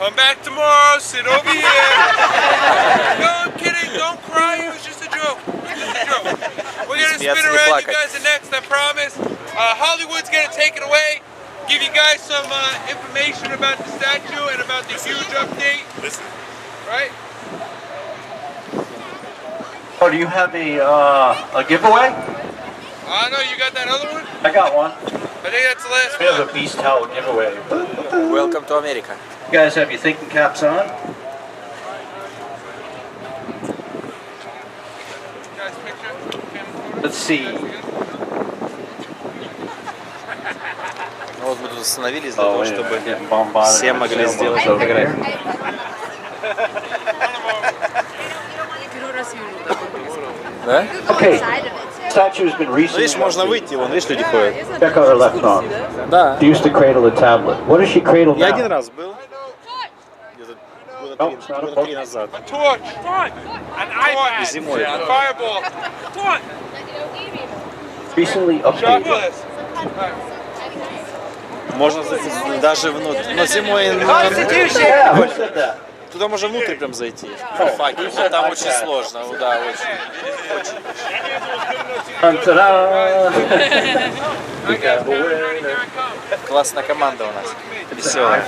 Come back tomorrow, sit over here. No, I'm kidding, don't cry, it was just a joke. Just a joke. We're gonna spin around you guys the next, I promise. Hollywood's gonna take it away. Give you guys some information about the statue and about the huge update. Right? Oh, do you have a giveaway? No, you got that other one? I got one. I think that's the last We have a beast towel giveaway. Welcome to America. You guys have your thinking caps on? Guys, picture. Let's see. Вот мы тут остановились для того, чтобы все все могли сделать фотографию. Да? Okay. Statue's been Ну, recently. видишь, можно выйти, вон, видишь, люди ходят. Check out her left arm. Да. She used to cradle a tablet. What does she cradle Я один now? раз был. Где-то года три назад. Torch. An iPad. Зимой. Fireball. Recently updated. Chocolate. Можно зайти даже внутрь. Но зимой Yeah, who said that? туда можно внутрь прям зайти. Факи. Вот там очень сложно. Да, очень. Ta-da! Классная команда у нас. Веселая.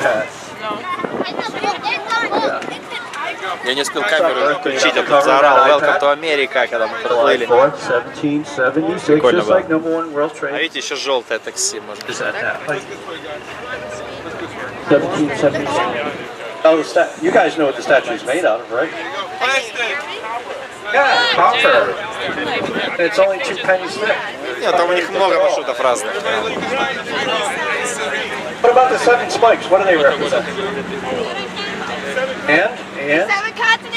Я не успел камеру включить, а тут заорал Welcome to America, когда мы проплыли. Прикольно было. А видите, еще желтое такси можно. 1776. Oh, you guys know what the statue is made out of, right? Plastic. Yeah, copper. It's only 2 pennies thick. Нет, там у них много маршрутов разных. What about the 7 spikes? What do they represent? And?